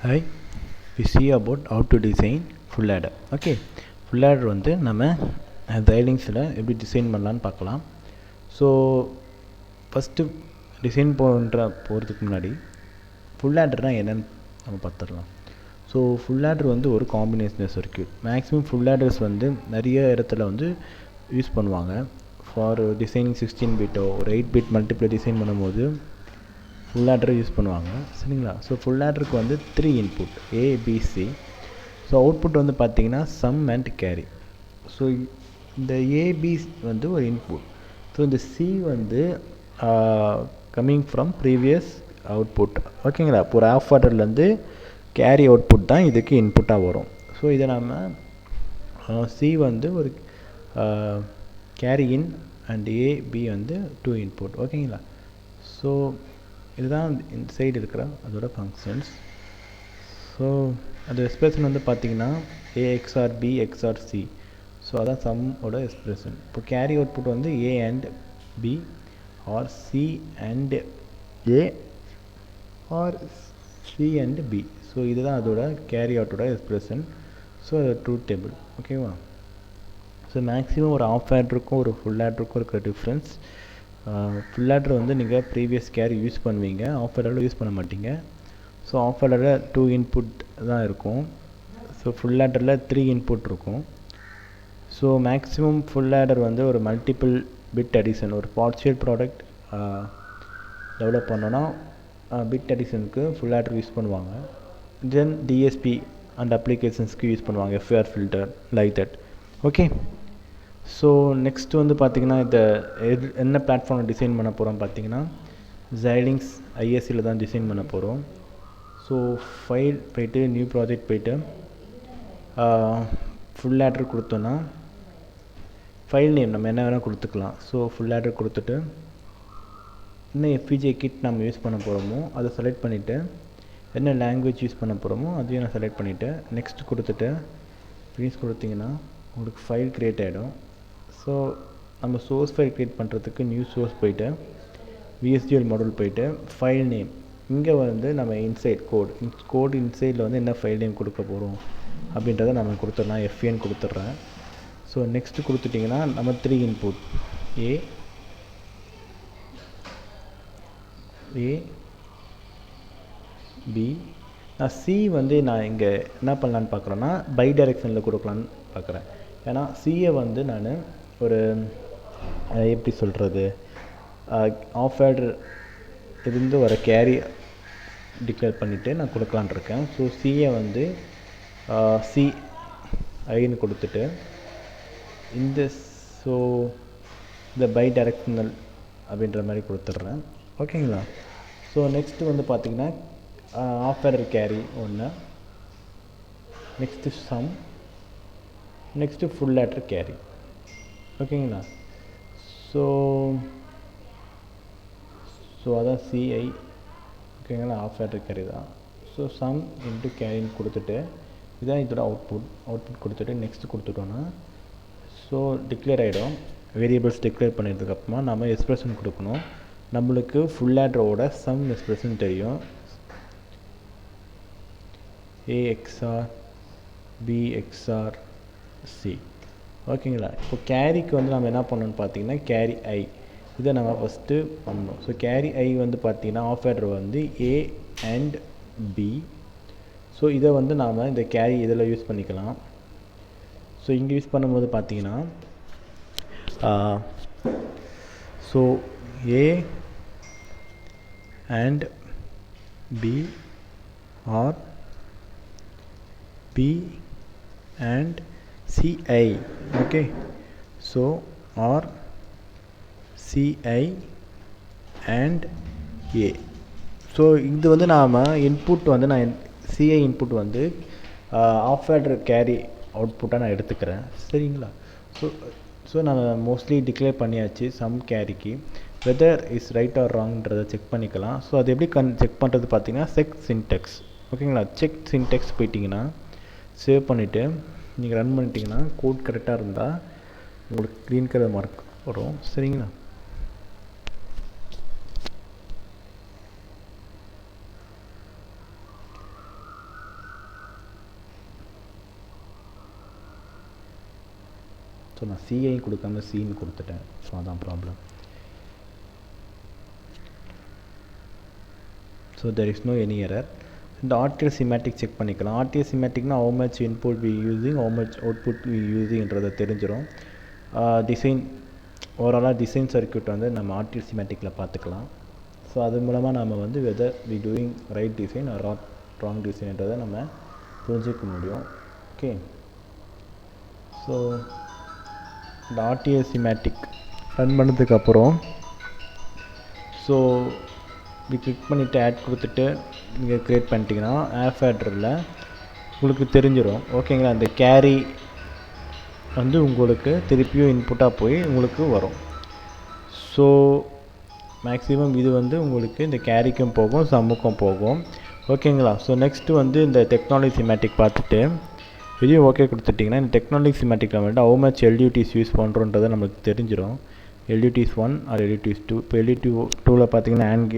Hi, we see about how to design full adder. Okay, full adder வந்து நம்ம டைலிங்ஸில் எப்படி design பண்ணலான்னு பார்க்கலாம். ஸோ ஃபஸ்ட்டு டிசைன் போகிறதுக்கு முன்னாடி ஃபுல் ஆடர்னால் என்னென்னு நம்ம பார்த்துடலாம். ஸோ ஃபுல் ஆடர் வந்து ஒரு combinational circuit. Maximum full orders வந்து நிறைய இடத்துல வந்து யூஸ் பண்ணுவாங்க. ஃபார் டிசைனிங் 16 பிட்டோ ஒரு 8 பிட் மல்டிப்ளை டிசைன் பண்ணும்போது ஃபுல் ஆடரை யூஸ் பண்ணுவாங்க, சரிங்களா? ஸோ ஃபுல் ஆடருக்கு வந்து 3 இன்புட் ஏபிசி. ஸோ அவுட்புட் வந்து பார்த்திங்கன்னா சம் அண்ட் கேரி. ஸோ இந்த ஏபி வந்து ஒரு இன்புட். ஸோ இந்த சி வந்து கம்மிங் ஃப்ரம் ப்ரீவியஸ் அவுட்புட், ஓகேங்களா? இப்போ ஒரு ஆஃப் ஆர்டர்லேருந்து கேரி அவுட்புட் தான் இதுக்கு இன்புட்டாக வரும். ஸோ இதை நம்ம சி வந்து ஒரு கேரி இன் அண்ட் ஏபி வந்து 2 இன்புட், ஓகேங்களா? ஸோ இதுதான் இந்த சைடு இருக்கிற அதோட ஃபங்க்ஷன்ஸ். ஸோ அது எக்ஸ்பிரஷன் வந்து பார்த்திங்கன்னா A XOR B XOR C. So அதான் சம்மோட எக்ஸ்பிரஷன். இப்போ கேரி அவுட்புட் வந்து A and B or C and A or C and B. So இதுதான் அதோட கேரி அவுட்டோட எக்ஸ்பிரஷன். ஸோ அது ட்ரூத் டேபிள், ஓகேவா? ஸோ மேக்ஸிமம் ஒரு ஆஃப் ஆட்ருக்கும் ஒரு ஃபுல் ஆட்ருக்கும் இருக்கிற டிஃப்ரென்ஸ், ஃபுல் ஆடர் வந்து நீங்கள் ப்ரீவியஸ் கேரி யூஸ் பண்ணுவீங்க, ஆஃப் ஆடரில் யூஸ் பண்ண மாட்டீங்க. ஸோ ஆஃப் ஆடரில் 2 இன்புட் தான் இருக்கும். ஸோ ஃபுல் ஆடரில் 3 இன்புட் இருக்கும். ஸோ மேக்ஸிமம் ஃபுல் ஆடர் வந்து ஒரு மல்டிபிள் பிட் அடிஷன், ஒரு பார்ஷியல் ப்ராடக்ட் டெவலப் பண்ணோன்னா பிட் அடிஷனுக்கு ஃபுல் ஆடர் யூஸ் பண்ணுவாங்க. தென் டிஎஸ்பி அண்ட் அப்ளிகேஷன்ஸ்க்கு யூஸ் பண்ணுவாங்க, FR filter like that. Okay, so next வந்து பார்த்திங்கன்னா இந்த என்ன பிளாட்ஃபார்மில் டிசைன் பண்ண போகிறோம் பார்த்திங்கன்னா டைலிங்ஸ் ஐஎஸ்சியில் தான் டிசைன் பண்ண போகிறோம். ஸோ ஃபைல் போய்ட்டு நியூ ப்ராஜெக்ட் போய்ட்டு ஃபுல் ஆடர் கொடுத்தோன்னா ஃபைல் நேம் நம்ம என்ன வேணால் கொடுத்துக்கலாம். ஸோ ஃபுல் ஆடர் கொடுத்துட்டு என்ன எஃபிஜே கிட் நம்ம யூஸ் பண்ண போகிறோமோ அதை செலக்ட் பண்ணிவிட்டு என்ன லாங்குவேஜ் யூஸ் பண்ண போகிறோமோ அதையும் நான் செலக்ட் பண்ணிவிட்டு நெக்ஸ்ட் கொடுத்துட்டு ஃபினிஷ் கொடுத்திங்கன்னா உங்களுக்கு ஃபைல் க்ரியேட் ஆகிடும். ஸோ நம்ம சோர்ஸ் ஃபைல் க்ரியேட் பண்ணுறதுக்கு நியூ சோர்ஸ் போய்ட்டு விஎஸ்டிஎல் மாடல் போய்ட்டு ஃபைல் நேம் இங்கே வந்து நம்ம இன்சைட் கோட் இன்சைடில் வந்து என்ன ஃபைல் நேம் கொடுக்க போகிறோம் அப்படின்றத நம்ம கொடுத்துடலாம். எஃப்ஏன்னு கொடுத்துட்றேன். ஸோ நெக்ஸ்ட்டு கொடுத்துட்டிங்கன்னா நம்ம 3 இன்புட் ஏ பி. நான் சி வந்து நான் இங்கே என்ன பண்ணலான்னு பார்க்குறேன்னா பை டைரெக்ஷனில் கொடுக்கலான்னு பார்க்குறேன். ஏன்னா சியை வந்து நான் ஒரு எப்படி சொல்கிறது, ஆஃப் ஆர்டர் இருந்து வர கேரி டிக்ளேர் பண்ணிவிட்டு நான் கொடுக்கலான் இருக்கேன். ஸோ சியை வந்து சி ஐன்னு கொடுத்துட்டு இந்த பை டைரெக்ஷனல் அப்படின்ற மாதிரி கொடுத்துட்றேன், ஓகேங்களா? ஸோ நெக்ஸ்ட்டு வந்து பார்த்திங்கன்னா ஆஃப் ஆர்டர் கேரி ஒன்று, next sum, next full adder carry, ஓகேங்களா? ஸோ அதான் சிஐ, ஓகேங்களா? ஆஃப் ஆடர் கேரி தான். ஸோ சம் இன்ட்டு கேரின்னு கொடுத்துட்டு இதுதான் இதோட அவுட்புட் கொடுத்துட்டு நெக்ஸ்ட் கொடுத்துட்டோன்னா ஸோ டிக்ளேர் ஆகிடும். வேரியபிள்ஸ் டிக்ளேர் பண்ணதுக்கப்புறமா நம்ம எக்ஸ்பிரஷன் கொடுக்கணும். நம்மளுக்கு ஃபுல் ஆடரோட சம் எக்ஸ்பிரஷன் தெரியும், ஏ எக்ஸ்ஆர் பி எக்ஸ்ஆர் சி, ஓகேங்களா? இப்போ கேரிக்கு வந்து நம்ம என்ன பண்ணணும்னு பார்த்தீங்கன்னா கேரி ஐ இதை நம்ம ஃபஸ்ட்டு பண்ணணும். ஸோ கேரி ஐ வந்து பார்த்திங்கன்னா ஆஃப் ஆர்டர் வந்து ஏ அண்ட் பி. ஸோ இதை வந்து நாம் இந்த கேரி இதில் யூஸ் பண்ணிக்கலாம். ஸோ இங்கே யூஸ் பண்ணும்போது பார்த்திங்கன்னா so A and B or B and CI, okay? So or CI and A. So இது வந்து நாம் இன்புட் வந்து நான் சிஐ இன்புட் வந்து ஆஃப் ஆர்டர் கேரி அவுட்புட்டாக நான் எடுத்துக்கிறேன், சரிங்களா? ஸோ நம்ம மோஸ்ட்லி டிக்ளேர் பண்ணியாச்சு சம் கேரிக்கு. வெதர் இஸ் ரைட் ஆர் ராங்ன்றதை செக் பண்ணிக்கலாம். ஸோ அது எப்படி செக் பண்ணுறது பார்த்திங்கன்னா செக் சின்டெக்ஸ், ஓகேங்களா? செக் சின்டெக்ஸ் போயிட்டிங்கன்னா சேவ் பண்ணிவிட்டு நீங்கள் ரன் பண்ணிட்டீங்கன்னா கோட் கரெக்டாக இருந்தால் உங்களுக்கு க்ரீன் கலர் மார்க் வரும், சரிங்களா? ஸோ நான் சிஐ கொடுக்காம சின்னு கொடுத்துட்டேன். ஸோ அதான் problem. So there is no any error. இந்த ஆர்டிஎல் சிமேட்டிக் செக் பண்ணிக்கலாம். ஆர்டிஎல் சிமேட்டிக்னா how much input we using, how much output we யூஸிங்ன்றதை தெரிஞ்சிடும். டிசைன் ஓவராலாக டிசைன் சர்க்யூட் வந்து நம்ம ஆர்டிஎல் சிமேட்டிக்கில் பார்த்துக்கலாம். ஸோ அது மூலமாக நம்ம வந்து whether we doing right design or wrong டிசைன்ன்றதை நம்ம புரிஞ்சிக்க முடியும். ஓகே, ஸோ இந்த ஆர்டிஎல் சிமேட்டிக் ரன் பண்ணதுக்கப்புறம் ஸோ இப்படி கிளிக் பண்ணிவிட்டு ஆட் கொடுத்துட்டு நீங்கள் க்ரியேட் பண்ணிட்டீங்கன்னா ஆஃப் ஆட்ரில் உங்களுக்கு தெரிஞ்சிடும். ஓகேங்களா, அந்த கேரி வந்து உங்களுக்கு திருப்பியும் இன்புட்டாக போய் உங்களுக்கு வரும். ஸோ மேக்ஸிமம் இது வந்து உங்களுக்கு இந்த கேரிக்கும் போகும், சம்முக்கும் போகும். ஓகேங்களா, ஸோ நெக்ஸ்ட்டு வந்து இந்த டெக்னாலஜி சிமேட்டிக் பார்த்துட்டு இதையும் ஓகே கொடுத்துட்டிங்கன்னா இந்த டெக்னாலஜி சிமேட்டிக்கில் வந்துட்டு ஹவு மச் எல்யூடிஸ் யூஸ் பண்ணுறோன்றதை நம்மளுக்கு தெரிஞ்சிடும். எல்யூடிஸ் 1 ஆர் எல்யூடிஸ் 2. இப்போ எல்யூடி 2ல் பார்த்தீங்கன்னா AND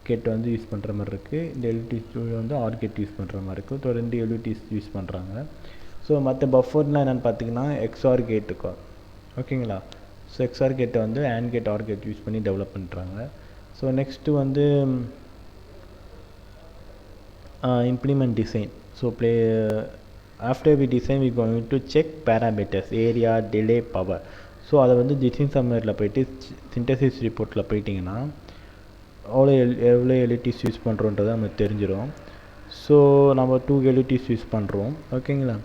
கேட் வந்து யூஸ் பண்ணுற மாதிரி இருக்குது. இந்த எல்யூடிஸ் 2 வந்து ஆர் கேட் யூஸ் பண்ணுற மாதிரி இருக்குது. ஸோ 2 எல்யூடிஸ் யூஸ் பண்ணுறாங்க. ஸோ மற்ற பஃபர்லாம் என்னென்னு பார்த்தீங்கன்னா XOR கேட் இருக்கும். ஓகேங்களா, ஸோ XOR கேட்டை வந்து AND gate OR gate use பண்ணி டெவலப் பண்ணுறாங்க. ஸோ நெக்ஸ்ட்டு வந்து implement design. So after we design we going to check parameters, area, delay, power. So அதை வந்து டிசைன் சம்மரியில் போய்ட்டு சிந்தசிஸ் ரிப்போர்ட்டில் போயிட்டிங்கன்னா எவ்வளோ எல்யூடிஸ் யூஸ் பண்ணுறோன்றது நமக்கு தெரிஞ்சிடும். ஸோ நம்ம 2 எல்யூடிஸ் யூஸ் பண்ணுறோம். ஓகேங்களா,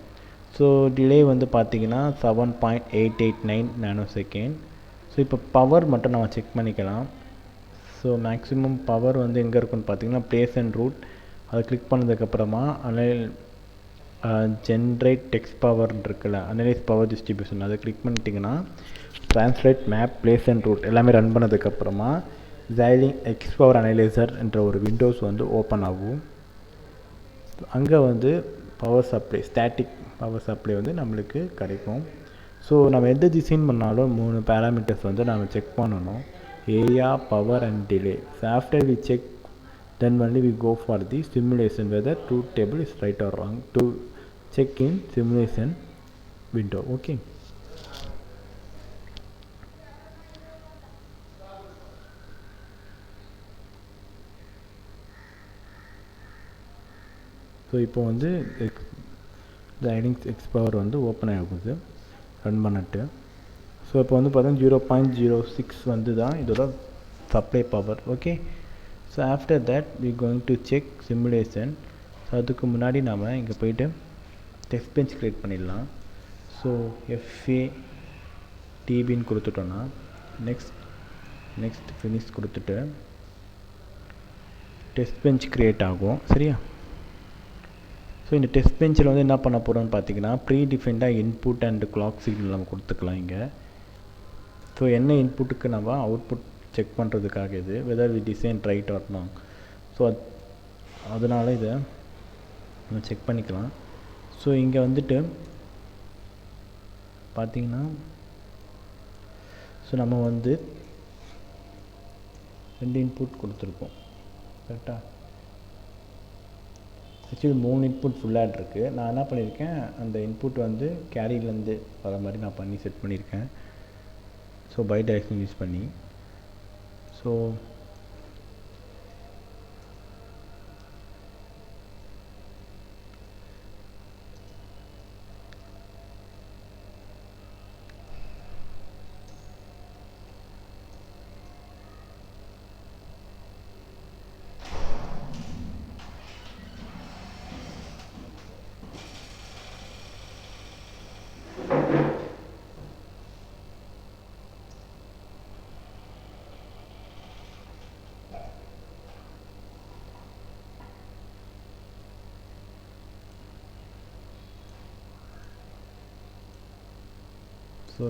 ஸோ டிலே வந்து பார்த்திங்கன்னா 7.889 நானோசெகண்ட். ஸோ இப்போ பவர் மட்டும் நம்ம செக் பண்ணிக்கலாம். ஸோ மேக்ஸிமம் பவர் வந்து எங்கே இருக்குன்னு பார்த்தீங்கன்னா ப்ளேஸ் அண்ட் ரூட். அதை கிளிக் பண்ணதுக்கப்புறமா ஜென்ரேட் டெக்ஸ்ட் பவர் இருக்குல்ல, அனலைஸ் பவர் டிஸ்ட்ரிபியூஷன், அதை கிளிக் பண்ணிட்டிங்கன்னா translate map, place and route எல்லாமே ரன் பண்ணதுக்கப்புறமா Xilinx X-Power Analyzer என்ற ஒரு விண்டோஸ் வந்து ஓப்பன் ஆகும். அங்கே வந்து power supply, static power supply வந்து நம்மளுக்கு கிடைக்கும். ஸோ நம்ம எந்த டிசைன் பண்ணாலும் 3 பேராமீட்டர்ஸ் வந்து நம்ம செக் பண்ணணும், area, power and delay. So after we check then only we go for the simulation whether truth table is right or wrong to check in simulation window. Okay, so இப்போ வந்து Xilinx X-Power வந்து open ஆகுது run பண்ணிட்டு. So இப்போ வந்து பார்த்தீங்கன்னா 0.06 வந்து தான் இதோட supply power. Okay, so after that we going to check simulation. So அதுக்கு முன்னாடி நாம் இங்கே போய்ட்டு டெஸ்ட் பெஞ்ச் க்ரியேட் பண்ணிடலாம். ஸோ FATBன்னு கொடுத்துட்டோன்னா நெக்ஸ்ட் ஃபினிஷ் கொடுத்துட்டு டெஸ்ட் பெஞ்ச் க்ரியேட் ஆகும். சரியா, ஸோ இந்த டெஸ்ட் பெஞ்சில் வந்து என்ன பண்ண போகிறோம்னு பார்த்தீங்கன்னா ப்ரீ டிஃபைன்டாக இன்புட் அண்ட் கிளாக் சிக்னல் நம்ம கொடுத்துக்கலாம் இங்கே. ஸோ என்ன இன்புட்டுக்கு நம்ம அவுட்புட் செக் பண்ணுறதுக்காக இது whether we design right or wrong. So அதனால் இதை நம்ம செக் பண்ணிக்கலாம். ஸோ இங்கே வந்துட்டு பார்த்திங்கன்னா ஸோ நம்ம வந்து 2 இன்புட் கொடுத்துருக்கோம் கரெக்டாக. ஆக்சுவலி 3 இன்புட் ஃபுல்லாக இருக்குது. நான் என்ன பண்ணியிருக்கேன், அந்த இன்புட் வந்து கேரியிலேருந்து வர மாதிரி நான் பண்ணி செட் பண்ணியிருக்கேன். ஸோ பை டைரக்ஷன் யூஸ் பண்ணி. ஸோ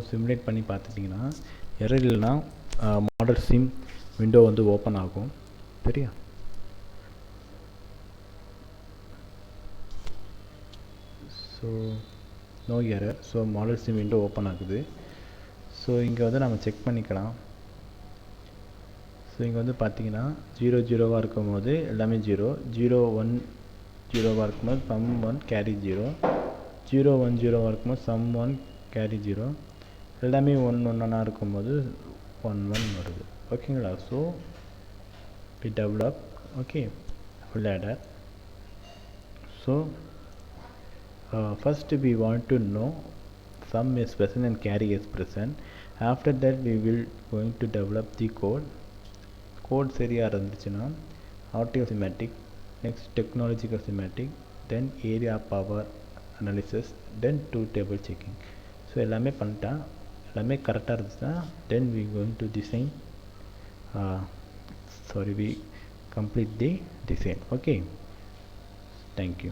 சிமுலேட் பண்ணி பார்த்துட்டிங்கன்னா எரர் இல்லைனா மாடல் சிம் விண்டோ வந்து ஓப்பன் ஆகும். சரியா, so no error. So ModelSim window open ஆகுது. ஸோ இங்கே வந்து நம்ம செக் பண்ணிக்கலாம். ஸோ இங்கே வந்து பார்த்திங்கன்னா 0 இருக்கும் போது எல்லாமே 0, 0 1 0 இருக்கும்போது சம் 1 கேரி 0, 0 1 0 இருக்கும்போது சம் 1 கேரி 0, எல்லாமே ஒன்றா இருக்கும்போது 1 1 வருது. ஓகேங்களா? So we develop, okay, full adder. So first we want to know sum is present and carry is present. After that we will going to develop the code சரியா இருந்துச்சுன்னா arithmetic, next technological semantic, then area power analysis, then two table checking. So எல்லாமே பண்ணிட்டா, எல்லாமே கரெக்டாக இருந்துச்சுன்னா then we going to design we complete the design. Okay, thank you.